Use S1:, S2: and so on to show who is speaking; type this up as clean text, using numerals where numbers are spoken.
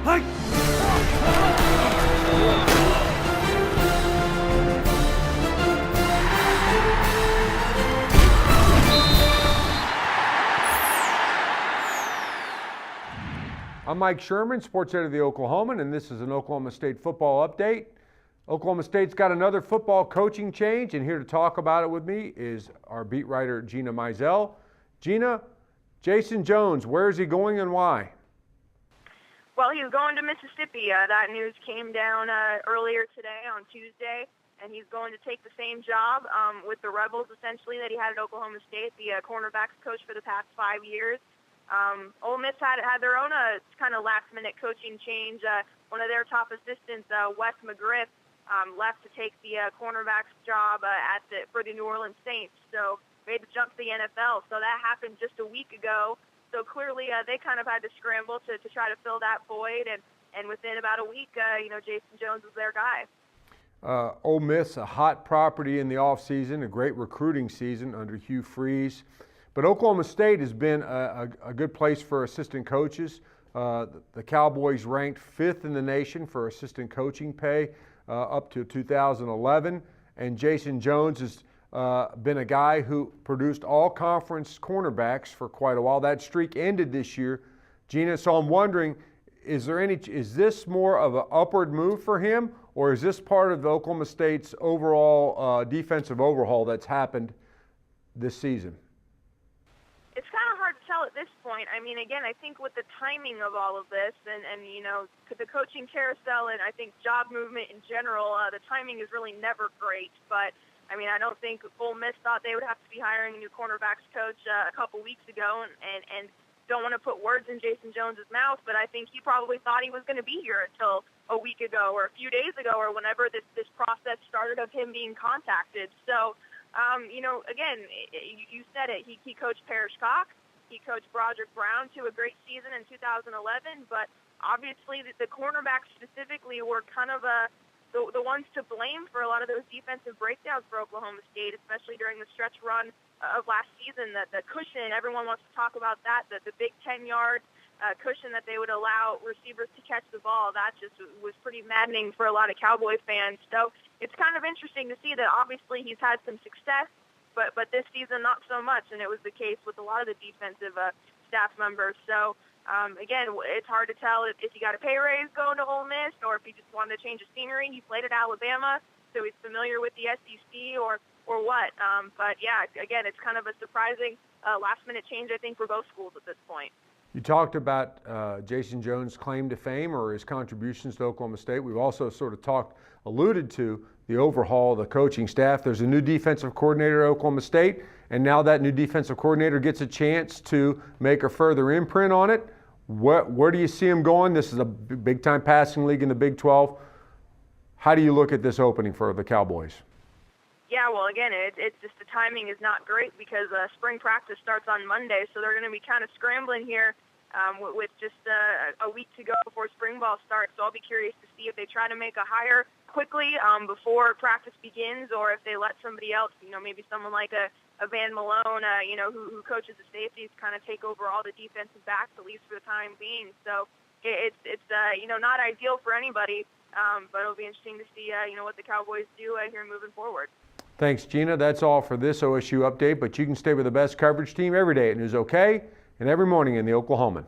S1: I'm Mike Sherman, sports editor of the Oklahoman, and this is an Oklahoma State football update. Oklahoma State's got another football coaching change, and here to talk about it with me is our beat writer, Gina Mizell. Gina, Jason Jones, where is he going and why?
S2: Well, he's going to Mississippi. That news came down earlier today on Tuesday, and he's going to take the same job with the Rebels, essentially, that he had at Oklahoma State, the cornerbacks coach for the past 5 years. Ole Miss had their own kind of last-minute coaching change. One of their top assistants, Wes McGriff, left to take the cornerbacks job for the New Orleans Saints. So made the jump to the NFL. So that happened just a week ago. So clearly they kind of had to scramble to try to fill that void. And within about a week, Jason Jones was their guy.
S1: Ole Miss, a hot property in the offseason, a great recruiting season under Hugh Freeze. But Oklahoma State has been a good place for assistant coaches. The Cowboys ranked 5th in the nation for assistant coaching pay up to 2011. And Jason Jones has been a guy who produced all conference cornerbacks for quite a while. That streak ended this year, Gina. So I'm wondering, is this more of an upward move for him, or is this part of the Oklahoma State's overall defensive overhaul that's happened this season?
S2: It's kind of hard to tell at this point. I mean, again, I think with the timing of all of this and the coaching carousel and I think job movement in general, the timing is really never great. But, I mean, I don't think Ole Miss thought they would have to be hiring a new cornerbacks coach a couple weeks ago and don't want to put words in Jason Jones's mouth, but I think he probably thought he was going to be here until a week ago or a few days ago or whenever this process started of him being contacted. So, again, you said it. He coached Parrish Cox. He coached Broderick Brown to a great season in 2011. But obviously, the cornerbacks specifically were kind of the ones to blame for a lot of those defensive breakdowns for Oklahoma State, especially during the stretch run of last season. The cushion, everyone wants to talk about that. The big 10-yard cushion that they would allow receivers to catch the ball. That just was pretty maddening for a lot of Cowboy fans. So it's kind of interesting to see that obviously he's had some success, but this season not so much, and it was the case with a lot of the defensive staff members. So, again, it's hard to tell if he got a pay raise going to Ole Miss or if he just wanted to change the scenery. He played at Alabama, so he's familiar with the SEC or what. But, yeah, again, it's kind of a surprising last-minute change, I think, for both schools at this point.
S1: You talked about Jason Jones' claim to fame or his contributions to Oklahoma State. We've also sort of alluded to the overhaul of the coaching staff. There's a new defensive coordinator at Oklahoma State, and now that new defensive coordinator gets a chance to make a further imprint on it. Where do you see him going? This is a big-time passing league in the Big 12. How do you look at this opening for the Cowboys?
S2: Yeah, well, again, it's just the timing is not great because spring practice starts on Monday, so they're going to be kind of scrambling here with just a week to go before spring ball starts. So I'll be curious to see if they try to make a hire quickly before practice begins, or if they let somebody else, maybe someone like a Van Malone, who coaches the safeties, kind of take over all the defensive backs, at least for the time being. So it's not ideal for anybody, but it'll be interesting to see, what the Cowboys do here moving forward.
S1: Thanks, Gina. That's all for this OSU update, but you can stay with the best coverage team every day at News OK and every morning in the Oklahoman.